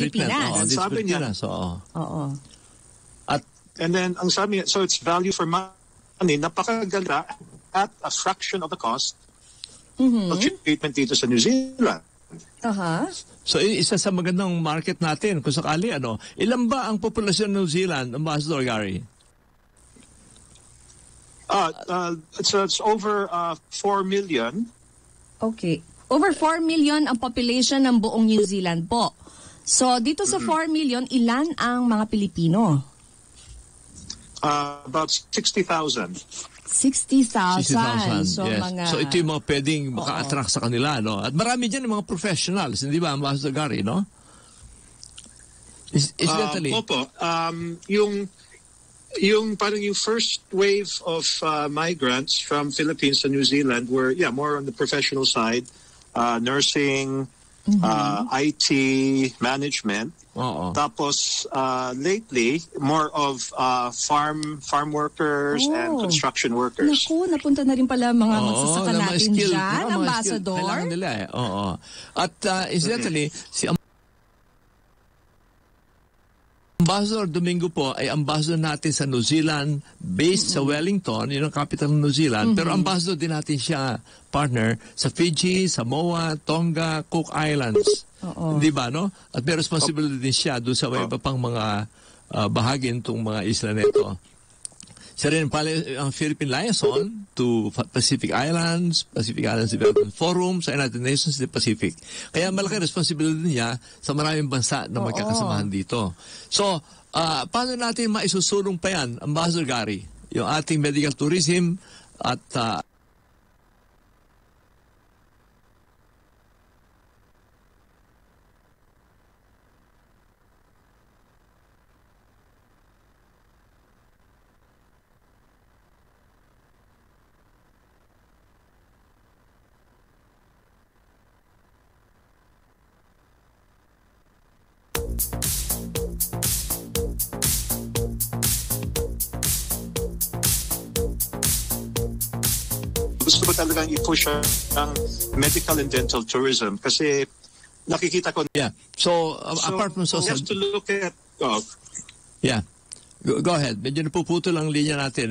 Pilipinas. Ang sabi niya, Oo. and then, ang sabi niya, so it's value for money, napakaganda at a fraction of the cost of treatment dito sa New Zealand. So, isa sa magandang market natin, kung sakali, ilan ba ang populasyon ng New Zealand, Ambassador Gary? It's over 4 million. Okay. Over 4 million ang population ng buong New Zealand po. So, dito sa 4 million, ilan ang mga Pilipino? About 60,000. 60,000. So, yes. So, ito yung mga pwedeng maka-attract sa kanila, no? At marami dyan yung mga professionals, hindi ba, Ambassador Gary, no? Incidentally. Opo. Yung parang yung first wave of migrants from Philippines to New Zealand were, more on the professional side, nursing, IT, management. Tapos lately, more of farm workers and construction workers. Naku, napunta na rin pala mga magsasaka natin dyan, Ambassador. Kailangan nila At incidentally, si Ambassador Domingo po ay ambassador natin sa New Zealand, based sa Wellington, yun ang capital ng New Zealand. Pero ambassador din natin siya, partner, sa Fiji, Samoa, Tonga, Cook Islands. Di ba, no? At may responsibility din siya doon sa iba pang mga bahagi nitong mga isla nito. Siya rin pala ang Philippine Liaison to Pacific Islands Development Forum sa United Nations in the Pacific. Kaya malaki responsibility niya sa maraming bansa na magkakasamahan dito. So, paano natin maisusulong pa yan, Ambassador Gary, yung ating medical tourism at gusto ko talagang i-push ang medical and dental tourism kasi nakikita ko. So apart from social, we have to look at go ahead. Medyo napuputol ang linya natin.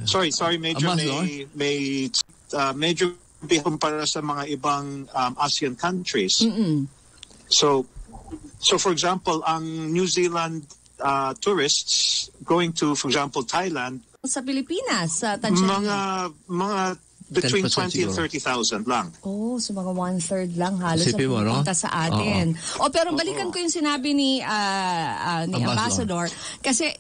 Sorry, medyo medyo kumpara sa mga ibang ASEAN countries. So for example, ang New Zealand tourists going to, for example, Thailand, sa Pilipinas, sa Tanzania, mga between 20 and 30,000 lang. So mga 1/3 lang halos sa pupunta sa atin. Pero balikan ko yung sinabi ni Ambassador kasi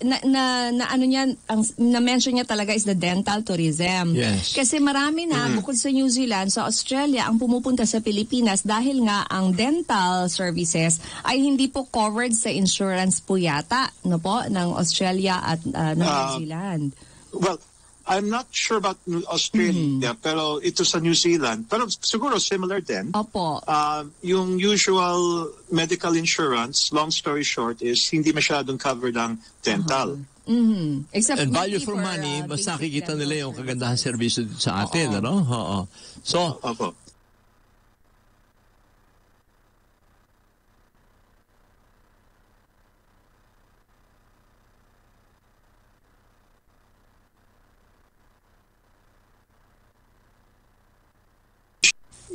na-mention niya talaga is the dental tourism. Yes. Kasi marami na bukod sa New Zealand, sa Australia ang pumupunta sa Pilipinas dahil nga ang dental services ay hindi po covered sa insurance po yata, no po, ng Australia at ng New Zealand. Well, I'm not sure about Australia, pero ito sa New Zealand. Pero siguro similar din. Opo. Yung usual medical insurance, long story short, is hindi masyadong covered ang dental. Except and value for money, mas nakikita nila yung kagandahan servisyo sa atin, ano? So,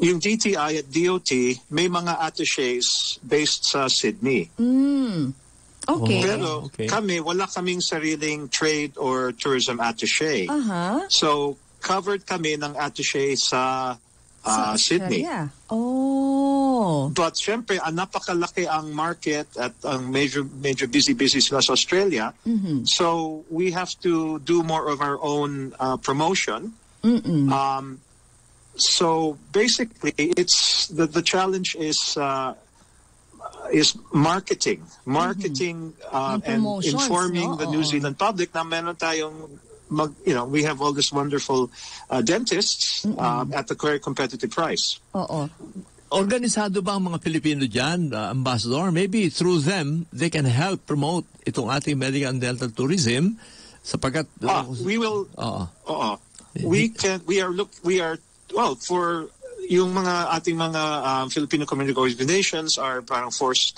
yung DTI at DOT, may mga attachés based sa Sydney. Okay. Pero kami, wala kaming sariling trade or tourism attaché. So, covered kami ng attaché sa Sydney. But syempre, napakalaki ang market at ang medyo busy sila sa Australia. So, we have to do more of our own promotion. So basically, it's the challenge is marketing, and informing the New Zealand public na meron tayong we have all this wonderful dentists at a very competitive price. Organisado ba ang mga Pilipino dyan, Ambassador? Maybe through them, they can help promote itong ating medical and dental tourism sapagkat we will. We are. Well, for yung mga ating mga Filipino community organizations are parang force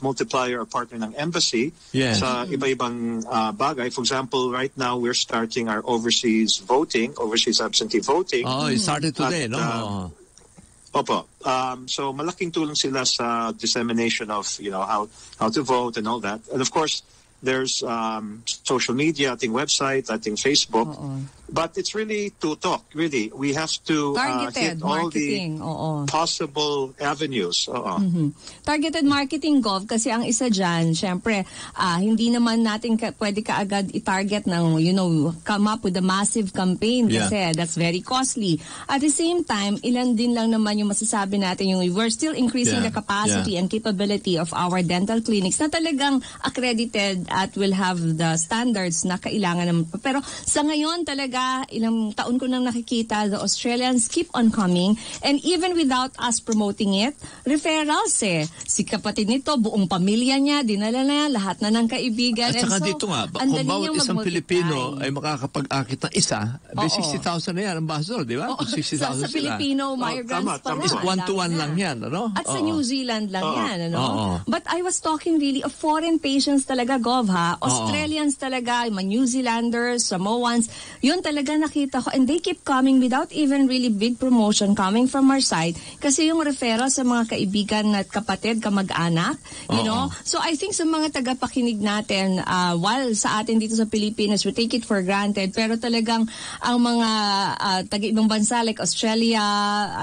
multiplier or partner ng embassy sa iba-ibang bagay. For example, right now we're starting our overseas absentee voting. Oh, it started today, no? Opo. So malaking tulong sila sa dissemination of, how to vote and all that. And of course, there's social media, ating website, ating Facebook. But it's really to talk, really. We have to hit all marketing. the possible avenues. Targeted marketing, Gov, kasi ang isa dyan, syempre, hindi naman natin pwede kaagad i-target ng, come up with a massive campaign kasi that's very costly. At the same time, ilan din lang naman yung masasabi natin, we're still increasing the capacity and capability of our dental clinics na talagang accredited at will have the standards na kailangan naman. Pero sa ngayon talaga, ilang taon ko nang nakikita, the Australians keep on coming, and even without us promoting it, referrals si kapatid nito, buong pamilya niya, dinala na lahat na ng kaibigan. At saka dito nga, kung bawat isang Pilipino ay makakapag-akit ng isa, 60,000 na yan, ambassador, di ba? 60,000 sa Filipino migrants pa is 1-to-1 lang yan, ano? At sa New Zealand lang yan, ano? But I was talking really of foreign patients talaga, Gov, ha? Australians talaga, mga New Zealanders, Samoans, yun talaga nakita ko, and they keep coming without even really big promotion coming from our side kasi yung referral sa mga kaibigan at kapatid, kamag-anak, So I think sa mga tagapakinig natin, while sa atin dito sa Pilipinas, we take it for granted, pero talagang ang mga taga-ibang bansa like Australia,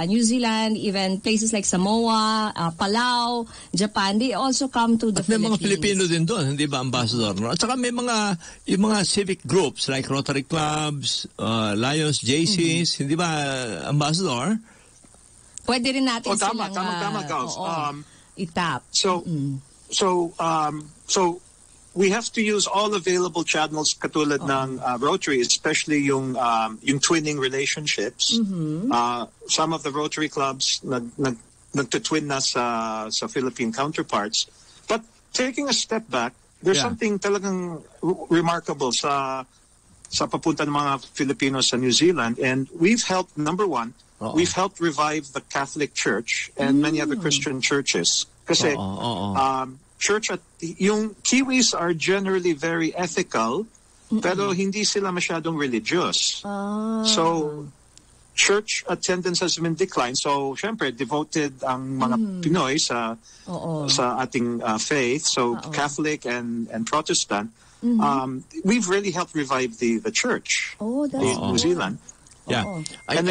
New Zealand, even places like Samoa, Palau, Japan, they also come to the Philippines. May mga Pilipino din doon, hindi ba, ambassador? No? At saka may yung mga civic groups like Rotary Clubs, Lions, JCs, hindi ba, ambassador? Pwede rin natin tama, Gauss. itap. So we have to use all available channels katulad ng Rotary, especially yung twinning relationships. Some of the Rotary clubs nagtutwin na sa Philippine counterparts. But taking a step back, there's something talagang remarkable sa papunta ng mga Filipinos sa New Zealand, and we've helped, number one, we've helped revive the Catholic Church and many other Christian churches. Kasi church at yung Kiwis are generally very ethical, pero hindi sila masyadong religious. So church attendance has been declined. So syempre devoted ang mga Pinoy sa ating faith. So Catholic and Protestant. We've really helped revive the church in New Zealand. Yeah, I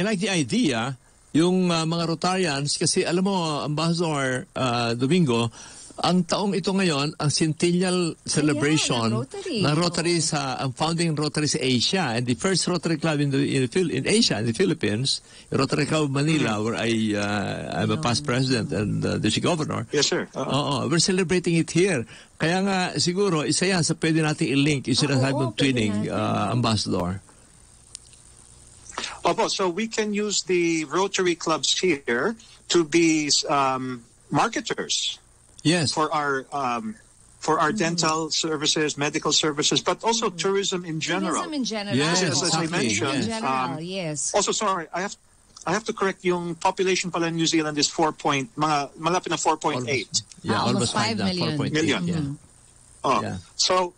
like the idea, yung mga Rotarians, kasi alam mo, Ambassador Domingo, ang taong ito ngayon, ang centennial celebration ng Rotary ang founding Rotary sa Asia, and the first Rotary Club in Asia, in the Philippines, Rotary Club of Manila, where I'm a past president and district governor. Yes, sir. We're celebrating it here. Kaya nga, siguro, isa yan sa pwede natin i-link, yung sinasabi mong twinning, Ambassador. So we can use the Rotary clubs here to be marketers. Yes. For our dental services, medical services, but also tourism in general. Tourism in general. Yes, as I mentioned. In general, yes. Also, sorry, I have to correct, yung population pala in New Zealand is malapit na 4.8. Almost 5 million. So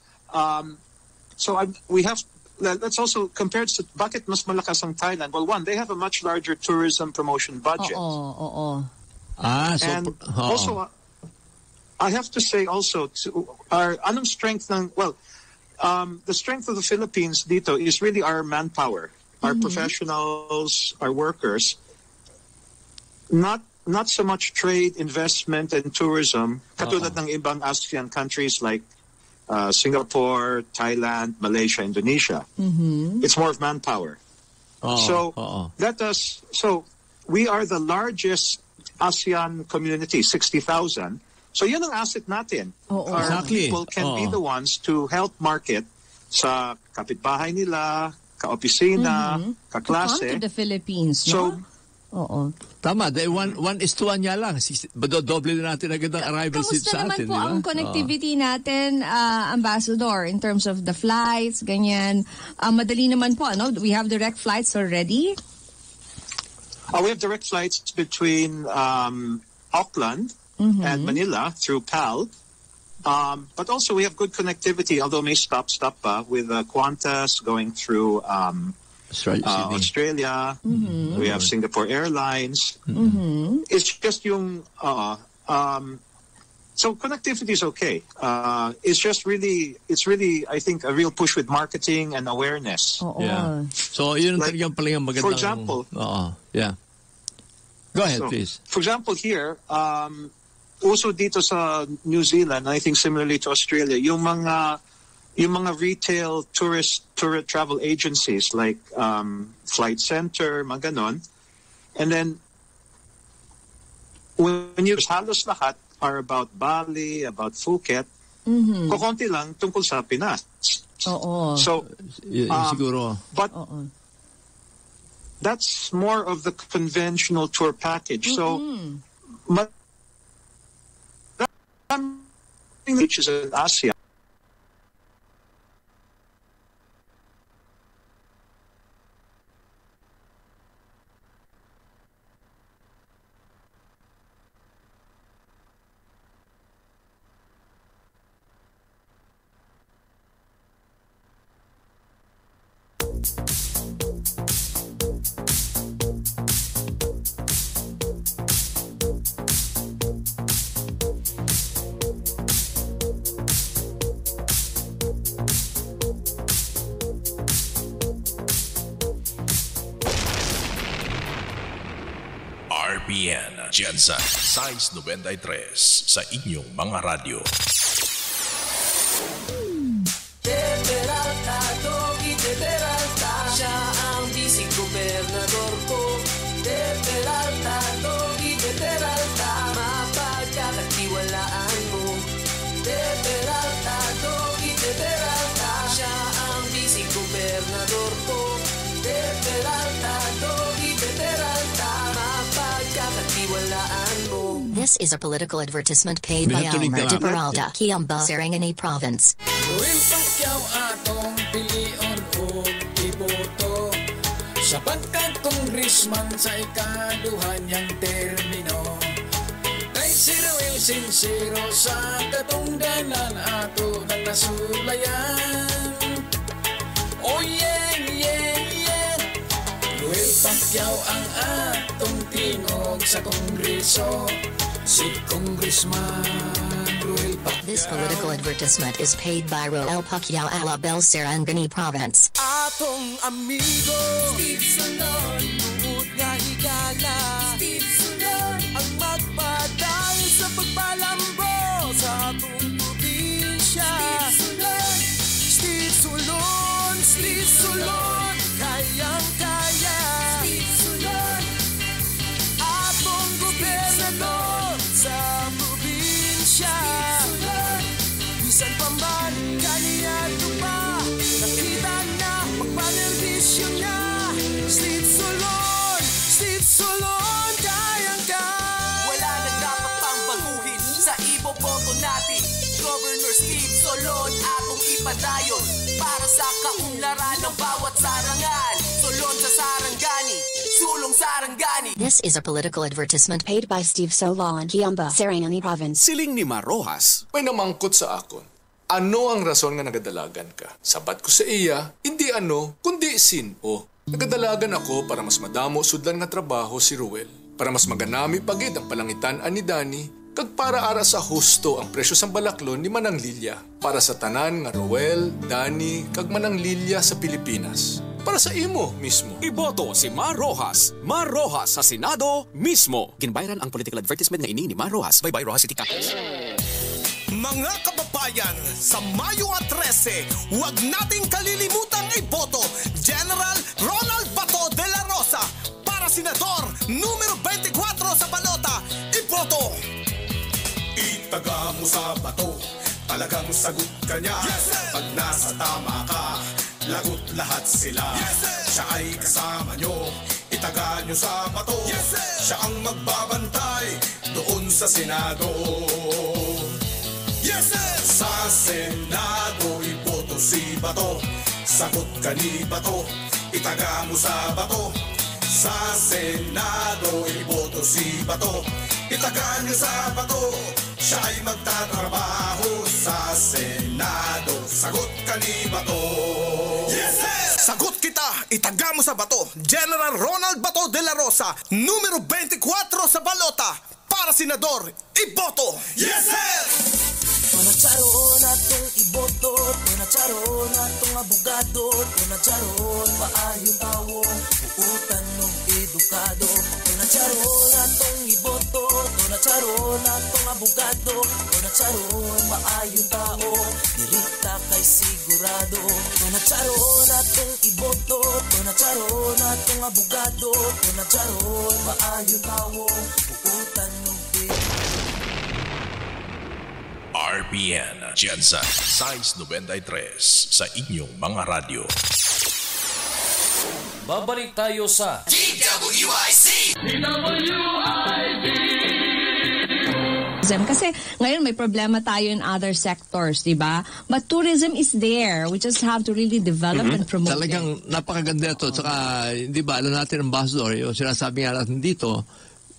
we have. Let's also compare to bakit mas malakas ang Thailand. Well, one, they have a much larger tourism promotion budget. And also, I have to say also, anong strength ng, the strength of the Philippines dito is really our manpower, our professionals, our workers. Not so much trade, investment, and tourism, katulad ng ibang ASEAN countries like Singapore, Thailand, Malaysia, Indonesia. It's more of manpower. So we are the largest ASEAN community, 60,000. So yun ang asset natin. Our people can be the ones to help market sa kapitbahay nila, ka-opisina, ka-klase. To come to the Philippines, so, Tama, dahil 1:1 niya lang. Doble na natin agad ang arrival seat sa atin. Kamusta naman po ang connectivity natin, Ambassador, in terms of the flights, ganyan? Madali naman po, ano? We have direct flights already? We have direct flights between Auckland and Manila through PAL. But also we have good connectivity, although may stop pa, with Qantas going through Australia. We have Singapore Airlines. It's just yung so connectivity is okay. It's really I think a real push with marketing and awareness. Yeah. So yun talagang pala yung magandang. For example, yeah. Go ahead, please. For example, here, also dito sa New Zealand, I think similarly to Australia, yung mga retail tourist travel agencies like Flight Center, mga ganon. And then when you halos lahat are about Bali, about Phuket, kukunti lang tungkol sa Pinas. Oo. So, siguro. But that's more of the conventional tour package. So, which is in Asia. RPN Jensen Size 93 sa inyong mga radyo. Siya ang bisig gobernador ko. Mapagkakatiwalaan mo. Siya ang bisig gobernador ko. This is a political advertisement paid by Almer de Peralta, Kiamba, Sarangani Province. Pakyaw atong pilion o iboto sa pagkakongresman sa ikaduhan niyang termino. Kay siruil sincero sa katungdanan ato ng nasulayan. Oh yeah, yeah, yeah. Ruel Pacquiao ang atong tingog sa kongreso. Si Congressman Ruel Pacquiao. This political advertisement is paid by Roel Pacquiao Alabel, Sarangani Province. Atong amigo Steve Solon, buod nga higala Steve Solon, ang magpadal sa pagpalambo sa atong probinsya. Steve Solon, Steve Solon, kayang-kaya Steve Solon, atong gobernador sa probinsya. Bisan pa man, kaniyado pa, nakita na pagpanerbisyo niya. Steve Solon, kayang-kaya. Wala nang dapat pang baguhin sa iboboto natin. Governor Steve Solon atong ipadayon para sa kaunlaran ng bawat sarangan. Solon sa Sarangani, sulong Sarangani. This is a political advertisement paid by Steve Solon, Kiamba, Sarangani Province. Siling ni Marojas, may namangkot sa akon. Ano ang rason nga nagadalagan ka? Sabat ko sa iya, hindi ano, kundi sin-o. Nagadalagan ako para mas madamo sudlan nga trabaho si Ruel. Para mas maganami pagid ang palangitan ani Dani. Kag para ara sa husto ang presyo sa balaklon ni Manang Lilia. Para sa tanan nga Ruel, Dani, kag Manang Lilia sa Pilipinas. Para sa imo mismo. Iboto si Mar Rojas. Mar Rojas sa Senado mismo. Ginbayran ang political advertisement nga ini ni Mar Rojas. Bye-bye Rojas City Campus. Mga kababayan, sa Mayo 13, huwag nating kalilimutang iboto General Ronald Bato de la Rosa para Senador numero 24 sa balota. Iboto! Itaga mo sa bato, talagang sagot ka niya. Pag nasa tama ka, lagot lahat sila. Siya ay kasama nyo, itaga nyo sa bato. Siya ang magbabantay doon sa Senado. Sa Senado, iboto si Bato. Sagot ka ni Bato, itaga mo sa Bato. Sa Senado, iboto si Bato. Itagan niyo sa Bato, siya ay magtatrabaho sa Senado. Sagot ka ni Bato. Yes, sir! Sagot kita, itaga mo sa Bato. General Ronald Bato de la Rosa, numero 24 sa balota. Para senador, iboto. Yes, sir! Tunacharon atong iboto, tunacharon atong abogado, tunacharon maayong tao, uutan ng edukado. Tunacharon atong iboto, tunacharon atong abogado, tunacharon maayong tao, dirita kay sigurado. Tunacharon atong iboto, tunacharon atong abogado, tunacharon maayong tao, uutan ng RPN Jensen, size 93 sa inyong mga radyo. Babalik tayo sa DWIZ! Kasi ngayon may problema tayo in other sectors, di ba? But tourism is there. We just have to really develop and promote Talagang it. napakaganda ito. Tsaka, di ba, alam natin, ambassador, yung sinasabi nga natin dito,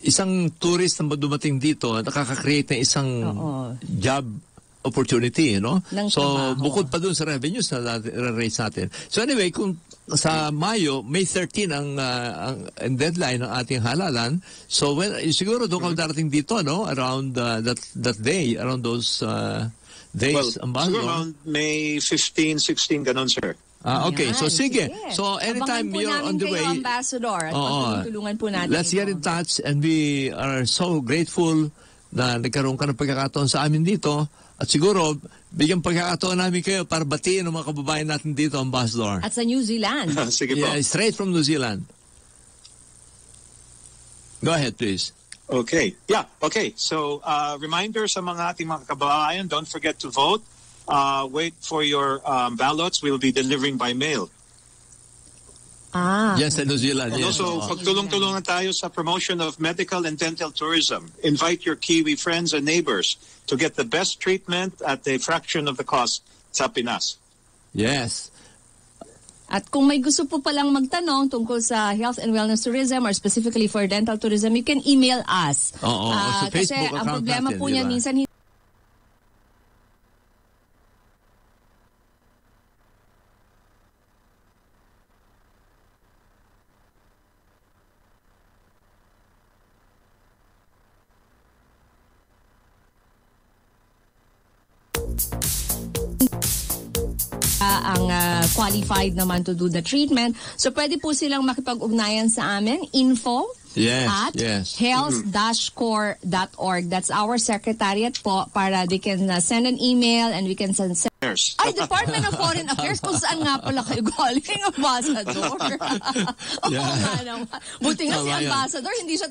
isang tourist na dumating dito, nakaka-create ng isang job opportunity, no? So, bukod pa dun sa revenues na raise natin. So anyway, kung sa Mayo, May 13 ang deadline ng ating halalan, so siguro doon ka darating dito, no? Around that day, around those days, siguro around May 15, 16, ganun, sir. Okay. So, sige. So, anytime you're on the way. Kayo, Ambassador, at pagtulungan po natin. Let's get in touch, and we are so grateful na nagkaroon ka ng pagkakataon sa amin dito. At siguro, bigyan pagkakataon namin kayo para batiin ang mga kababayan natin dito, Ambassador. At sa New Zealand. Sige po. Yeah, straight from New Zealand. Go ahead, please. Okay. Yeah, okay. So, reminder sa mga ating mga kababayan, don't forget to vote. Wait for your ballots. We'll be delivering by mail. Yes, in New Zealand. And also, pagtulong-tulungan tayo sa promotion of medical and dental tourism. Invite your Kiwi friends and neighbors to get the best treatment at a fraction of the cost sa Pinas. Yes. At kung may gusto po palang magtanong tungkol sa health and wellness tourism or specifically for dental tourism, you can email us. Sa Facebook kasi ang account problema natin, po niyan, diba? minsan ang qualified naman to do the treatment. So, pwede po silang makipag-ugnayan sa amin. Info at health-core.org. That's our secretariat po para they can send an email and we can send... Ay, Department of Foreign Affairs, kung saan nga pala kayo galing, Ambassador. Buti nga si Ambassador, hindi siya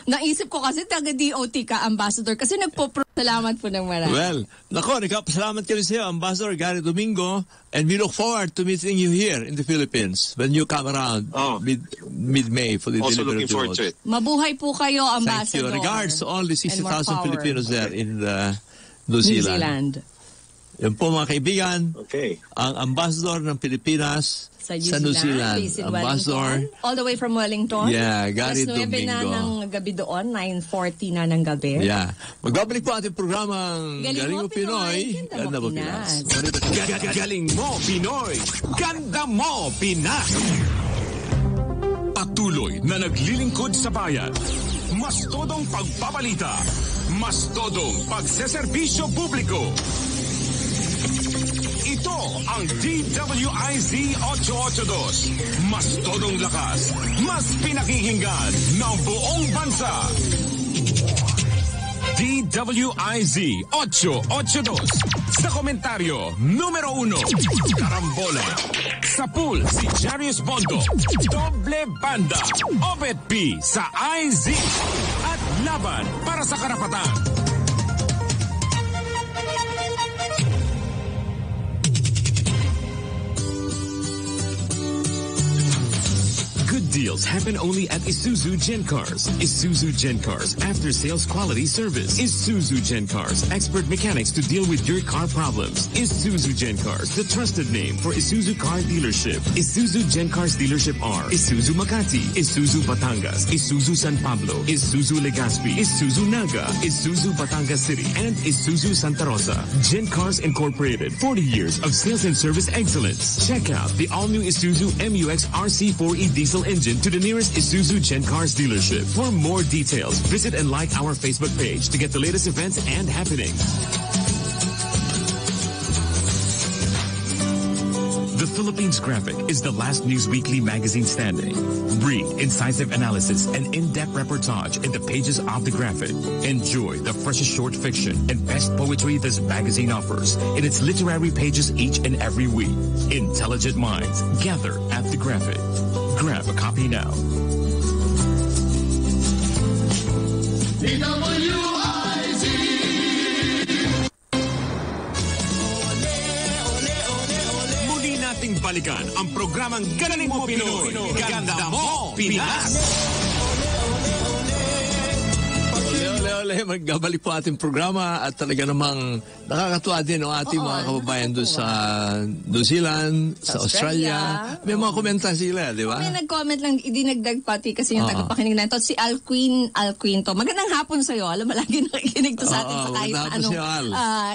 naisip ko kasi taga-DOT ka, Ambassador, kasi salamat po ng marami. Well, nagpapasalamat kami sa iyo, Ambassador Gary Domingo, and we look forward to meeting you here in the Philippines when you come around mid-May for the also delivery looking forward to it. Mabuhay po kayo, Ambassador. Thank you. Regards to all the 60,000 Filipinos there in New Zealand. Yan po mga kaibigan, ang ambassador ng Pilipinas sa New Zealand. Ambassador. All the way from Wellington. Yeah, Gary Domingo. 9 na ng gabi doon, 9:40 na ng gabi. Yeah. Magbabalik po ating programang Galing Mo Pinoy, Ganda Mo Pinas. Galing Mo Pinoy, Ganda Mo Pinas. Patuloy na naglilingkod sa bayan. Mas todong pagbabalita. Mas todong pagseserbisyo publiko. Ito ang DWIZ 882. Mas todong lakas, mas pinakikinggan ng buong bansa. DWIZ 882. Sa komentaryo, numero 1, Karambola. Sa pool, si Jarius Bondo. Doble banda, Obet P sa IZ. At laban para sa karapatan. Good deals sales happen only at Isuzu Gencars. Isuzu Gencars, after-sales quality service. Isuzu Gencars, expert mechanics to deal with your car problems. Isuzu Gencars, the trusted name for Isuzu car dealership. Isuzu Gencars dealership are Isuzu Makati, Isuzu Batangas, Isuzu San Pablo, Isuzu Legazpi, Isuzu Naga, Isuzu Batangas City, and Isuzu Santa Rosa. Gencars Incorporated, 40 years of sales and service excellence. Check out the all-new Isuzu MUX RC4E diesel engine to the nearest Isuzu Gencars dealership. For more details, visit and like our Facebook page to get the latest events and happenings. The Philippines Graphic is the last news weekly magazine standing. Read incisive analysis and in-depth reportage in the pages of the Graphic. Enjoy the freshest short fiction and best poetry this magazine offers in its literary pages each and every week. Intelligent minds gather at the Graphic. Grab a copy now. Nating balikan ang programang Galing Mo Pinoy. Ganda mo, Pinas! Ole, magbabalik po ating programa at talaga namang nakakatuwa din ang ating mga kababayan doon sa New Zealand, sa Australia. May mga komenta sila, di ba? May nag-comment lang, idinagdag pati kasi yung tagapakinig na ito. Si Alquin to. Magandang hapon sa'yo. Alam mo, lagi nakikinig to sa atin sa kahit na anong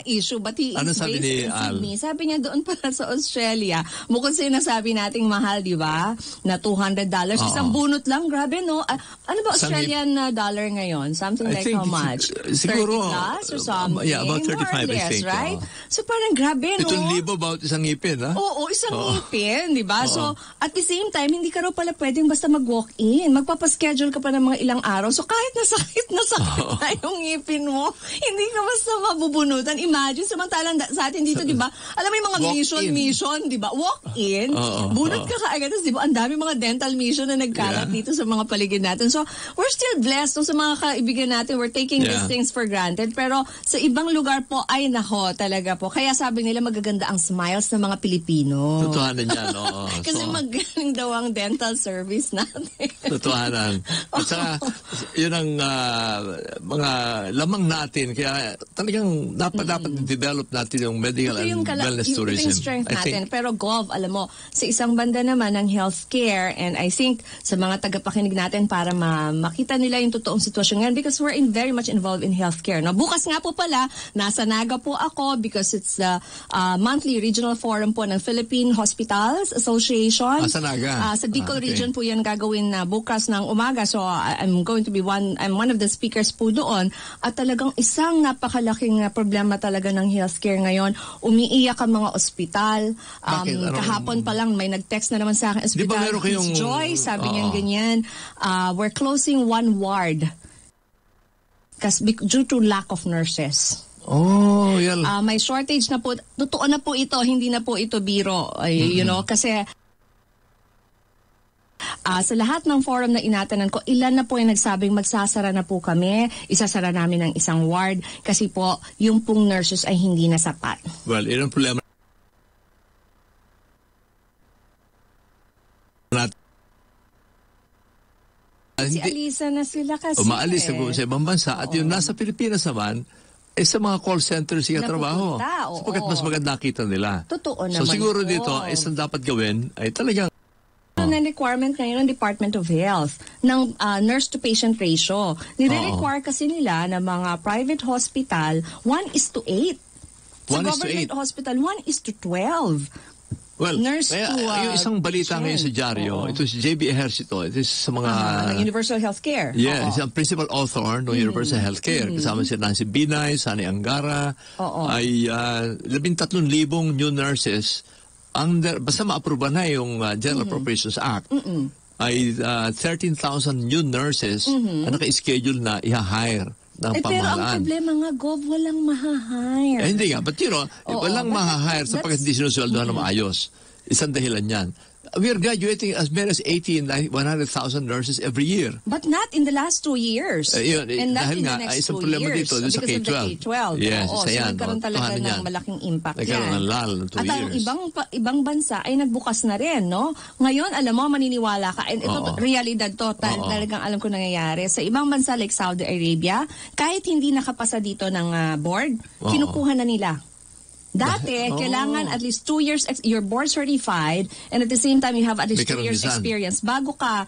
issue. But he is based in Sydney. Sabi niya doon para sa Australia. Bukod sa nasabi nating mahal, di ba? Na $200. Isang bunot lang. Grabe, no? Ano ba Australian dollar ngayon? Something like how much? Siguro, 30 plus or something? Yeah, about 35, I think. Right? So parang grabe, no? 7,000 about isang ngipin, ha? Oo, isang ngipin, di ba? So, at the same time, hindi ka raw pala pwedeng basta mag-walk-in. Magpapaschedule ka pa ng mga ilang araw. So, kahit nasakit na yung ngipin mo, hindi ka basta mabubunutan. Imagine, samantalang sa atin dito, di ba? Alam mo yung mga mission, di ba? Walk-in. Bunot ka kaagad. Di ba? Ang dami mga dental mission na nagkalat dito sa mga paligid natin. So, we're still blessed. So, sa mga kaibigan natin, we're taking these things for granted. Pero sa ibang lugar po, ay nako, talaga po. Kaya sabi nila magaganda ang smiles ng mga Pilipino. Totohanan yan, oo. Kasi magaling daw ang dental service natin. Totohanan. At saka, yun ang mga lamang natin. Kaya talagang dapat develop natin yung medical and wellness tourism. Ito yung strength natin. Pero Gov, alam mo, sa isang banda naman ng healthcare, and I think sa mga tagapakinig natin para makita nila yung totoong sitwasyon ngayon because we're very much involved in healthcare. No, bukas nga po pala, nasa Naga po ako because it's the monthly regional forum po ng Philippine Hospitals Association. Sa Naga? Sa Bicol region po yan gagawin na bukas ng umaga. So I'm going to be one of the speakers po doon. At talagang isang napakalaking problema talaga ng healthcare ngayon. Umiiyak ang mga ospital. Kahapon pa lang may nag-text na naman sa akin, ospital, Miss Joy, sabi niya ganyan. We're closing one ward. Due to lack of nurses. Oh, yan. May shortage na po. Totoo na po ito, hindi na po ito biro. You know, kasi sa lahat ng forum na inatanan ko, ilan na po yung nagsabing magsasara na po kami, isasara namin ng isang ward kasi po yung pong nurses ay hindi na sapat. Well, ilang problema natin. Si Alisa na sila kasi. Umaalis na po sa ibang bansa at yung nasa Pilipinas naman, sa mga call center siya trabaho. Sapagkat mas maganda kita nila. Totoo naman. So siguro dito, isang dapat gawin ay talagang na requirement ngayon ng Department of Health ng nurse-to-patient ratio. Nire-require kasi nila na mga private hospital 1:8. Sa government hospital 1:12. Well, yung isang balita ngayon sa dyaryo, ito si J.B. Ejercito, ito sa mga Universal Healthcare. Yeah, isang principal author ng Universal Healthcare. Kasama si Nancy Binay, Sani Angara, ay 13,000 new nurses. Basta ma-aproba na yung General Appropriations Act, ay 13,000 new nurses ang naka-schedule na i-hire ng pamahalaan. Pero ang problema nga, Gov, walang ma-hire. Hindi nga, but walang ma-hire sapagkat hindi sinusweldohan na maayos. Isang dahilan yan. we are graduating as many as 80 and 100,000 nurses every year. But not in the last 2 years. And not dahil in nga, the next 2 problema years. dito sa Because K-12. of the K-12. Yes, so nagkaroon talaga ng malaking impact nagkaroon yan. ng lal ng 2 years. At ang ibang bansa ay nagbukas na rin, no? Ngayon, alam mo, maniniwala ka. And ito, realidad to, talagang alam ko nangyayari. Sa ibang bansa like Saudi Arabia, kahit hindi nakapasa dito ng board, kinukuha na nila. Dati, kailangan at least 2 years, you're board certified, and at the same time, you have at least 2 years experience bago ka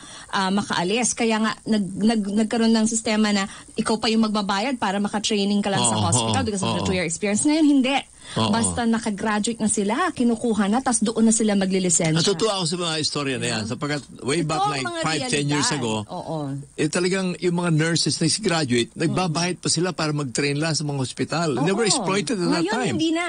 makaalis. Kaya nga, nagkaroon ng sistema na ikaw pa yung magbabayad para maka-training ka lang sa hospital because of the 2-year experience. Ngayon, hindi. Basta naka-graduate na sila, kinukuha na, tas doon na sila maglilisensya. Natutuwa ako sa mga istorya na yan. Sapagkat way back like 5-10 years ago, talagang yung mga nurses na graduate, nagbabayad pa sila para mag-train lang sa mga hospital. They were exploited at that time. Ngayon, hindi na.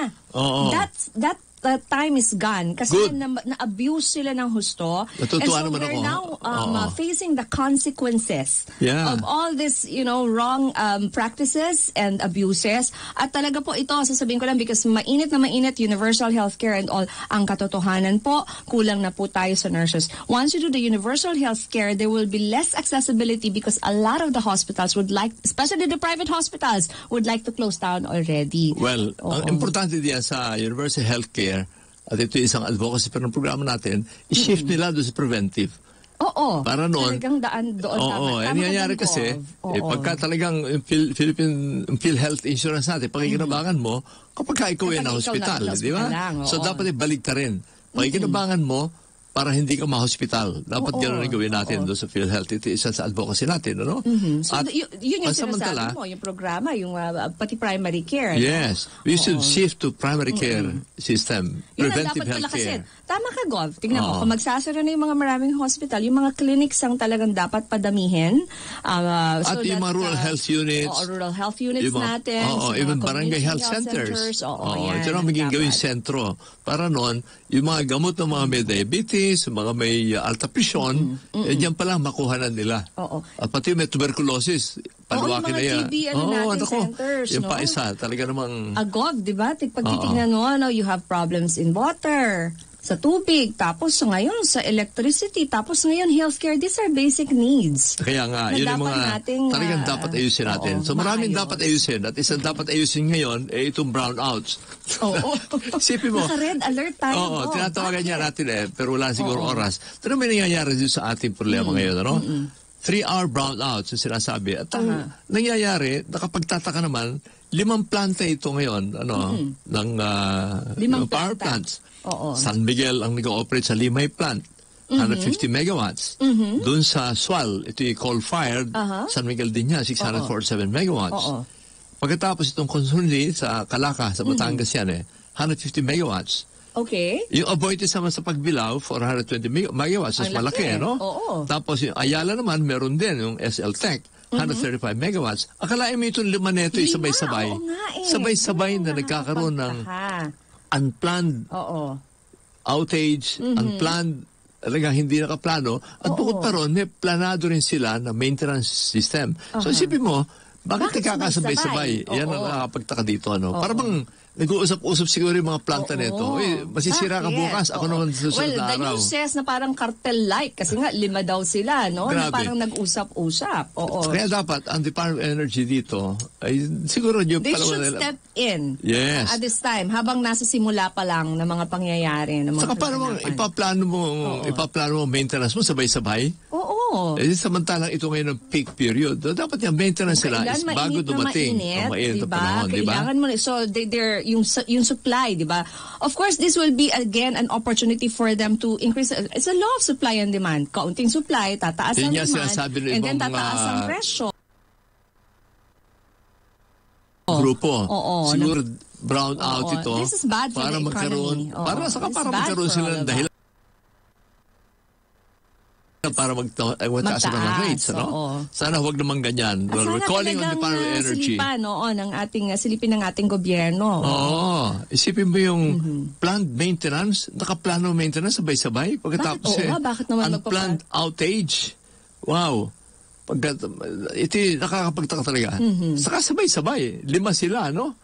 That time is gone. Kasi na-abuse sila ng husto. Natutuwa and so naman they're ako. now facing the consequences of all this, wrong practices and abuses. At talaga po ito, sasabihin ko lang, because mainit na mainit, universal healthcare and all, ang katotohanan po, kulang na po tayo sa nurses. Once you do the universal healthcare, there will be less accessibility because a lot of the hospitals would like, especially the private hospitals, would like to close down already. Well, ang importante diyan sa universal healthcare, at ito isang advocacy pa ng programa natin, i-shift nila doon sa preventive. Oo. Para noon. Talagang daan doon. Oo. Ang nangyayari kasi, pagka talagang Philippine PhilHealth Insurance natin, pakikinabangan mo, kapag ka ikaw ay na hospital, di ba? So dapat ibalik ka rin. Pakikinabangan mo, para hindi ka ma-hospital. Dapat gano'n ang gawin natin doon sa PhilHealth. Ito isa sa advocacy natin, ano? So, yun yung sinasabi mo, yung programa, yung pati primary care. Yes. We should shift to primary care system. Preventive health care. Tama ka, Gov. Tingnan mo, kung magsasara na yung mga maraming hospital, yung mga clinics ang talagang dapat padamihin. At yung mga rural health units. Rural health units natin. Even barangay health centers. Ito na maging gawing sentro. Para noon, yung mga gamot ng mga may diabetes, mga may alta presyon, diyan pa lang makuha na nila. At pati may tuberculosis, paluwakin na yan. TB, centers, yung pa isa, talaga namang... Agov, di ba? Pag titignan mo, you have problems in water, sa tubig, tapos ngayon sa electricity, tapos ngayon healthcare. These are basic needs. Kaya nga, yun yung mga talagang dapat ayusin natin. So maraming dapat ayusin. At isang dapat ayusin ngayon, itong brownouts. Sipin mo. Naka-red alert tayo. Tinatawagan niya natin pero wala siguro oras. Pero may nangyayari dito sa ating problema ngayon, ano? 3-hour brownouts yung sinasabi. At ang nangyayari, nakapagtataka naman, 5 planta ito ngayon, ng power plants. San Miguel ang nag-ooperate sa Limay plant, 150 megawatts. Doon sa Sual, ito yung coal-fired, San Miguel din niya, 647 megawatts. Pagkatapos itong Consunli sa Calaca, sa Batangas yan 150 megawatts. Okay. Yung Aboitiz naman sa Pagbilao, 420 megawatts, mas malaki, no? Tapos yung Ayala naman, meron din, yung SL Tech, 135 megawatts. Akalain mo itong 5 neto, sabay-sabay. Sabay-sabay na nagkakaroon ng unplanned outage, unplanned, talagang hindi nakaplano. At bukod pa ron, may planado rin sila na maintenance system. So isipin mo, bakit nagkakasabay-sabay? Yan ang nakakapagtaka dito. Para bang nag-uusap-usap siguro yung mga planta nito. Masisira ka bukas. Ako naman sa susunod na araw. The news says na parang cartel-like. Kasi nga, 5 daw sila, no? Grabe. Na parang nag-usap-usap. Kaya dapat, ang Department of Energy dito, ay siguro yung they should step in. Yes. At this time, habang nasa simula pa lang ng mga pangyayari. Saka parang ipaplano mo maintenance mo sabay-sabay. Samantalang ito ngayon ang peak period. Dapat yung maintenance nila is bago dumating. Mainit na panahon, di ba? Kailangan mo, so they're yung supply, di ba? Of course, this will be again an opportunity for them to increase. It's a law of supply and demand. Kaunting supply, tataas ang demand, and then tataas ang presyo. Grupo. Siguro brown out ito. This is bad for the economy. Para magkaroon sila ng dahilan para magtaas ng mga rates, Sana huwag naman ganyan. We're calling on the Department of Energy. Silipin ng ating gobyerno. Isipin mo yung planned maintenance, nakaplano maintenance sabay-sabay. Pagkatapos bakit naman unplanned outage. Wow. Ito nakakapagtaka talaga. Saka sabay-sabay. 5 sila, no?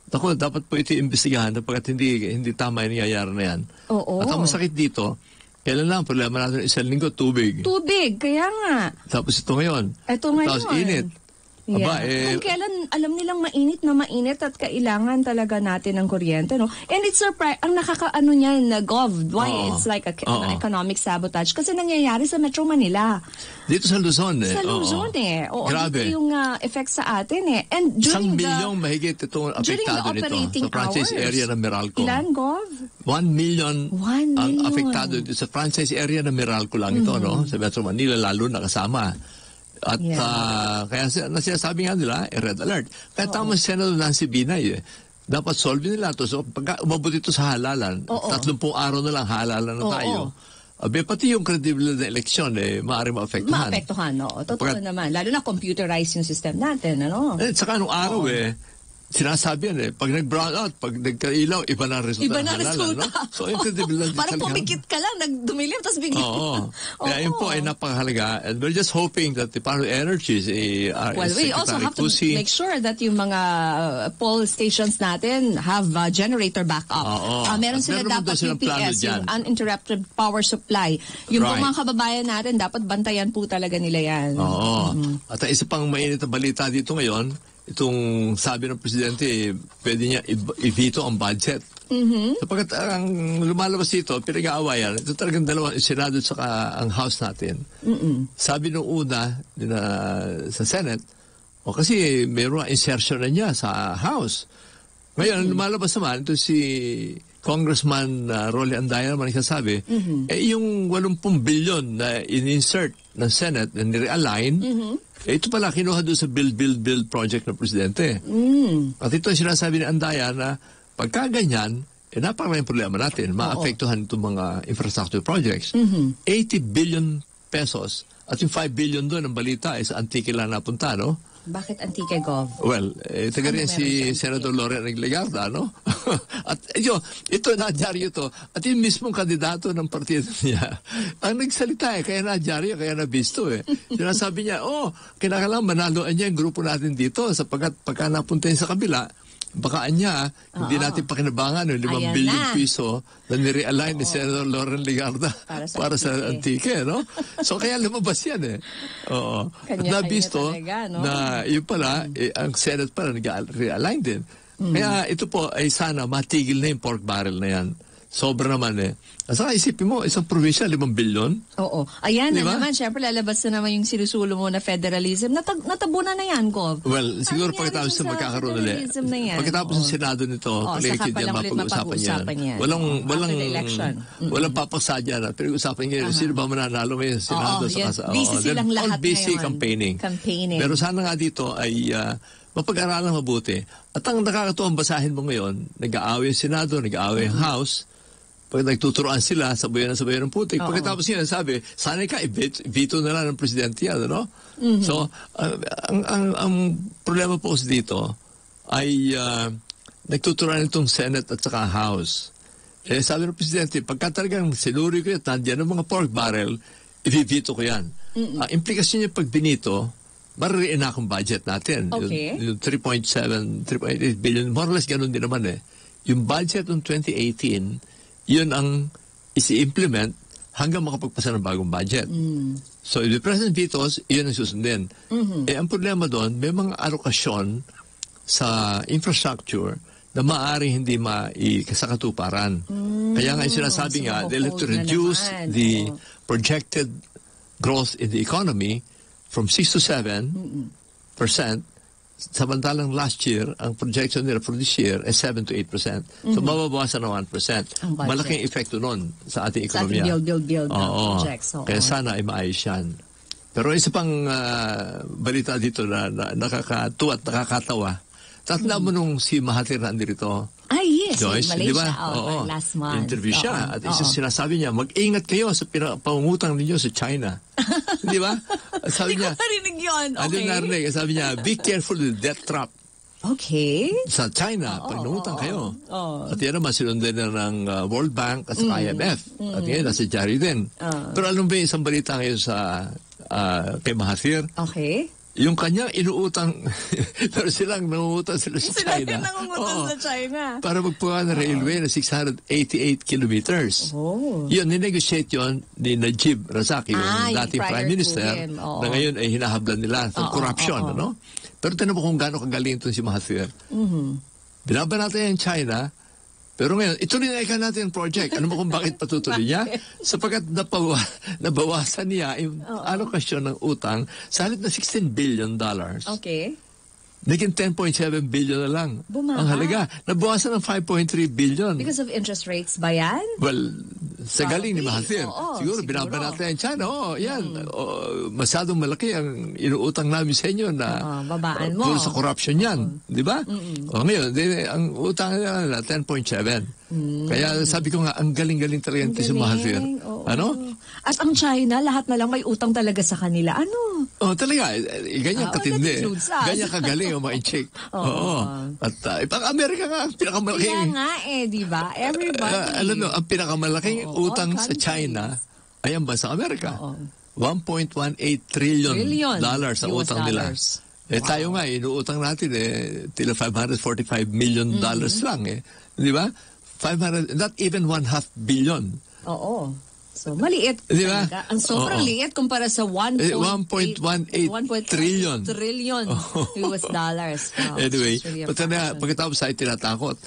Ako, dapat po ito imbestigahan sapagkat hindi tama yung nangyayari na yan. At ang masakit dito, Kailan lang, problema natin isang linggo, tubig. Tubig, kaya nga. Tapos ito ngayon. Tapos init. Aba, Kung kailan alam nilang mainit at kailangan talaga natin ng kuryente, no? And it's ang nakakaano niyan na why it's like an economic sabotage kasi nangyayari sa Metro Manila. Dito sa Luzon Sa Luzon Oo, grabe. Dito yung effect sa atin And during 1 milyong mahigit itong apektado nito sa franchise area ng Meralco. Ilan, Gov? 1 million ang apektado dito sa franchise area ng Meralco lang ito, no? Sa Metro Manila lalo nakasama. At kaya sinasabi nga nila, red alert. Kaya tama si Senator Nancy Binay dapat solve nila ito. So pag umabot ito sa halalan, 30 araw na lang halalan na tayo. Pati yung credibility ng eleksyon, maaaring maapektuhan. Maapektuhan, Totoo naman. Lalo na computerized yung system natin, Saka nung araw, sinasabi yan pag nag-brown out, pag nagkailaw, iba na resulta. Iba na resulta. No? So, incredible lang. Parang pumikit ka lang, nagdumilim, tapos bigla. Kaya yun po ay napakahalaga. And we're just hoping that the Department of Energy we also have to make sure that yung mga poll stations natin have generator backup. Meron sila dapat UPS, yung uninterrupted power supply. Yung mga kababayan natin, dapat bantayan po talaga nila yan. At isa pang mainit na balita dito ngayon, itong sabi ng Presidente, pwede niya i-veto ang budget. Sapagkat ang lumalabas dito, pinag-aawayan, ito talagang dalawang Senado at saka ang House natin. Sabi nung una sa Senate, kasi mayroong insertion na niya sa House. Ngayon, lumalabas naman, ito si Congressman Rolly Andaya naman nagsasabi, yung 80 billion na in-insert ng Senate na ni-realign, ito pala kinuha doon sa build project ng Presidente. At ito ang sinasabi ni Andaya na pagka ganyan, napakaraming problema natin. Maapektuhan itong mga infrastructure projects. 80 billion pesos at yung 5 billion doon ang balita ay sa Antique lang napunta, no? Bakit Antique, Gov? Well, taga rin si Senator Loren Aguilar, no? At ito nadyaryo to. At yung mismong kandidato ng partido niya, ang nagsalita kaya nadyaryo, kaya nabisto Sinasabi niya, kinakailangan manaluan niya yung grupo natin dito sapagkat pagka napunta sa kabila, baka niya, hindi natin pakinabangan yung 5 billion piso na nirealign ni Senator Loren Ligarda para sa Antique, no? So, kaya lumabas yan At nabisto na yun pala, ang Senate pala nag-realign din. Kaya ito po ay sana matigil na yung pork barrel na yan. Sobra naman Saka isipin mo, isang provincia, 5 billion. Oo. Ayan diba? Na naman, syempre lalabas na naman yung sinusulo mo na federalism. Natabunan na yan, Gov. Well, siguro pagkatapos sa magkakaroon ulit. Pagkatapos ng Senado nito, paligid yan mapag-usapan yan. Walang papaksa dyan. Pero usapan niya, sino ba mananalo ngayon sa Senado? Busy silang lahat ngayon. Busy campaigning. Pero sana nga dito ay mapag-aralan mabuti. At ang nakakatuwang basahin mo ngayon, nag-aaway yung Senado, nag-aaway yung House. Pag nagtuturoan sila, sabayan ng putik. Pagkatapos nila sabi, sana veto na lang ng Presidente yan, no? So, ang problema po dito ay nagtuturoan itong Senate at saka House. Sabi ng Presidente, pagka talagang sinuri ko yan, nandiyan ng mga pork barrel, i-veto ko yan. Implikasyon niya pag binito, maririin na akong budget natin. Okay. Yung 3.7, 3.8 billion, more or less ganun din naman Yung budget ng 2018, yun ang isi-implement hanggang makapagpasa ng bagong budget. So, if the President vetoes, yun ang susundin. Ang problema doon, may mga alokasyon sa infrastructure na maaaring hindi maikasakatuparan. Kaya nga yung sinasabi nga, they'll have to reduce the projected growth in the economy from 6 to 7%. Samantalang last year, ang projection nila for this year is 7 to 8%. So, mababawasan na 1%. Malaking epekto nun sa ating ekonomiya. Sa ating build projects. Kaya sana ay maayos yan. Pero isa pang balita dito na nakakatuwa at nakakatawa. Tatla mo nung si Mahathir na nandito. Yes. Joyce, Malaysia. Di ba? Last month. Interview siya. At isa sinasabi niya, mag-ingat kayo sa pangungutang ninyo sa China. Di ba? Sabi niya, hindi ko narinig yun. Okay. Narinig. Sabi niya, be careful with debt trap. Okay. Sa China, pag nangutang kayo. At yan naman, sinundan na ng World Bank at sa IMF. At ngayon, nasa Jari din. Pero alam ba yung isang balita ngayon sa kay Mahathir? Okay. yung kanyang inuutang, pero silang nangungutang sila sa Sila China. yung nangungutang sa China. Para magpuha ng railway na 688 kilometers. Yun, ninegotiate yun ni Najib Razak, yung dating Prime Minister, na ngayon ay hinahablan nila ng corruption. Ano? Pero tinan mo kung gaano kagaling itong si Mahathir. Binabanatan yung China, pero ngayon, ituloy na natin ang project. Ano mo kung bakit patutuloy niya? Sapagkat nabawasan niya yung alokasyon ng utang sa halip na $16 billion. Okay. Naging 10.7 billion na lang. Ang halaga. Nabawasan ng 5.3 billion. Because of interest rates ba yan? Well, sa galing ni Mahathir. Siguro, binabanatan yung China. Yan. Masyadong malaki ang inuutang namin sa inyo na babaan mo. Puro sa corruption yan. Di ba? Ngayon, ang utang nila 10.7. Kaya sabi ko nga, ang galing-galing talaga si Mahathir. Ano? At ang China, lahat na lang may utang talaga sa kanila. Ano? Talaga. Ganyan katindi. Ganyan kagaling ang ma-check. At pang Amerika nga, ang pinakamalaking... Kaya nga di ba? Everybody. Alam mo, ang pinakamalaking utang sa China ay ang bansang Amerika. $1.18 trillion sa utang nila. Tayo nga, inuutang natin tila $545 million lang Di ba? Not even 1/2 billion. So, maliit. Diba? Ang sobrang liit kumpara sa 1.18 trillion US dollars. Wow. Anyway, pagkatapos ay tinatakot.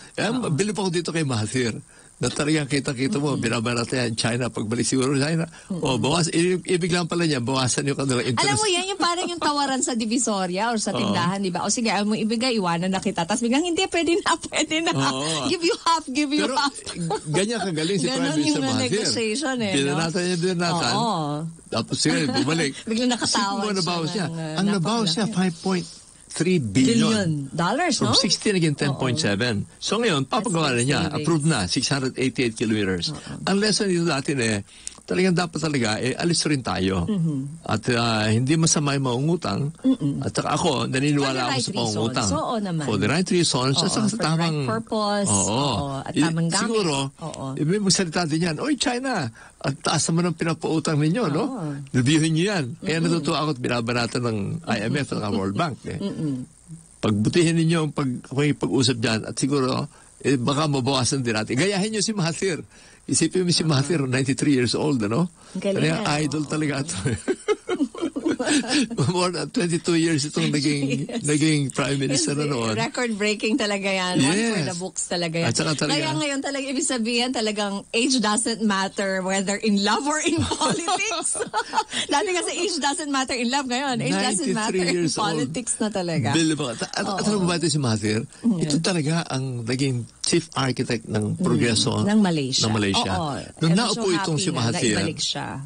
Bilib ako dito kay Mahathir. Na talagang kita-kita mo, binabanatan yan China, pagbalik siguro China. Ibig lang pala niya, bawasan yung kanilang interest. Alam mo yan, yung parang yung tawaran sa Divisoria or sa tindahan, di ba? O sige, ayaw mo ibigay, iwanan na kita. Tapos biglang, hindi, pwede na. Give you half. Pero, ganyan kagaling si Prime Minister Mahathir. Negotiation Binanatan niya din natin. Tapos sige, bumalik. Biglang nakatawan siya. Ang nabawas niya, 5.3 billion dollars, no? From 16 again 10.7. So ngayon, papagawa na niya. Approved na, 688 kilometers. Ang lesson dito natin talagang dapat talaga, alis rin tayo. At hindi masama yung maungutang. At saka ako, naniniwala ako sa pangungutang. For the right reasons. At saka sa tamang... For the right purpose. At tamang gamit. Siguro, may magsalita din yan, Oy, China, at taas naman ang pinapautang ninyo, no? Reviewin nyo yan. Kaya natutuwa ako at binabanatan ng IMF at ng World Bank. Pagbutihin ninyo ang pag-usap dyan at siguro, baka mabawasan din natin. Gayahin nyo si Mahathir. Isipin mo si Mahathir, 93 years old, ano? Kaya idol talaga ito. More than 22 years itong naging Prime Minister na noon. Record-breaking talaga yan. One for the books talaga yan. Kaya ngayon talaga, ibig sabihin talagang age doesn't matter whether in love or in politics. Dati kasi age doesn't matter in love ngayon. Age doesn't matter in politics na talaga. At alam mo ba ito si Mahathir? Ito talaga ang naging chief architect ng progreso ng Malaysia. Nung naupo itong si Mahathir,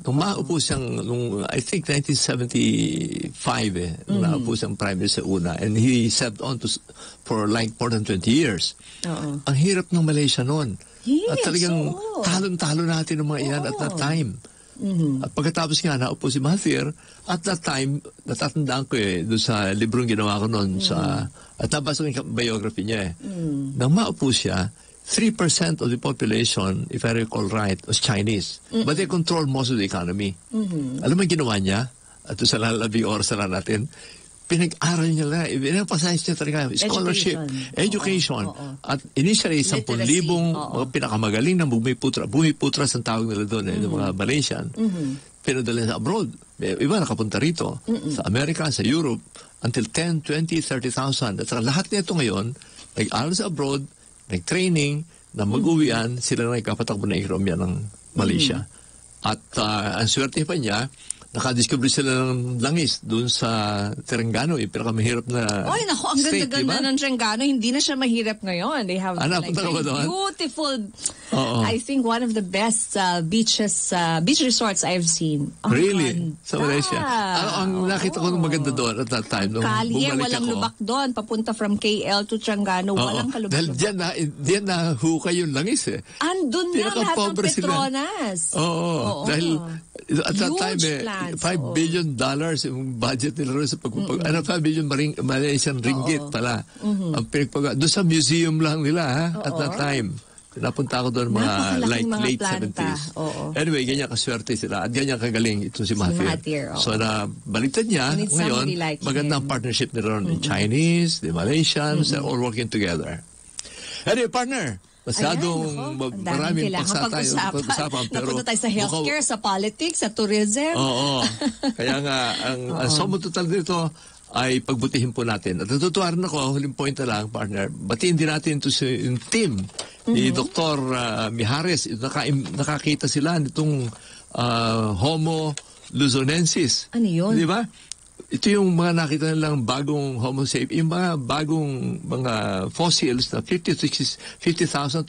nung maupo siyang, I think 1975 nung naupo siyang Prime Minister una, and he served on for like more than 20 years. Ang hirap ng Malaysia noon. At talagang talon-talo natin ng mga iyan at that time. At pagkatapos nga naupo si Mahathir, at that time, natatandaan ko doon sa librong ginawa ko noon at nabasa ko yung biography niya Nang maupo siya, 3% of the population, if I recall right, was Chinese. But they control most of the economy. Alam mo yung ginawa niya? At sa lalabing oras na natin, pinag-aral niya lang. Pinag-emphasize niya talaga. Scholarship, education. At initially, 10,000 mga pinakamagaling na bumiputra sa tawag nila doon, ng mga Malaysian. Pinadala sa abroad. Iba nakapunta rito. Sa Amerika, sa Europe, until 10, 20, 30,000. At lahat nito ngayon, nag-aral sa abroad, nag-training, na mag-uwian, sila na nagkapatakbo na ekonomiya ng Malaysia. At ang swerte pa niya, nakadiscover sila ng langis doon sa Terengganu, yung pinakamahirap na ang state, ganda-ganda ng Terengganu. Hindi na siya mahirap ngayon. They have beautiful, I think one of the best beach resorts I've seen. Really? Sa Malaysia? Ang nakita ko nung maganda doon at that time, nung Kalye, bumalik walang ako. lubak doon. Papunta from KL to Terengganu, walang kalubak. Dahil diyan na hukay yung langis Andun na lahat ng Petronas. Dahil at that time, $5 billion yung budget nila rin sa 5 billion Malaysian ringgit pala. Ang doon sa museum lang nila, at that time. Napunta ako doon mga Napakalaking mga late planta. 70s. Oo. Anyway, ganyan kaswerte sila. At ganyan kagaling ito si Mahathir. Oo. So baliktad niya We need ngayon, somebody like magandang him. partnership nila ron. Chinese, the Malaysians, they're all working together. Anyway, partner, masyadong maraming pag-usapan. Pero napunta tayo sa healthcare, sa politics, sa tourism. Oo. Kaya nga, ang somo total dito ay pagbutihin po natin. At natutuwa rin ako, huling point na lang, partner, batiin din natin ito yung team ni Dr. Mijares. Nakakita sila nitong Homo luzonensis. Ano yun? Di ba? Ito yung mga nakita nilang bagong Homo sapiens, yung mga bagong mga fossils na 50,000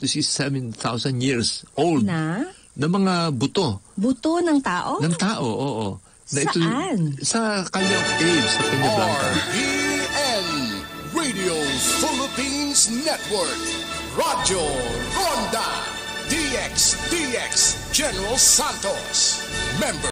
to 67,000 years old. Na mga buto. Buto ng tao? Ng tao, oo. Saan? Sa Callao Caves, sa Peñablanca. RPN Radio Philippines Network. Radyo Ronda DX General Santos. Member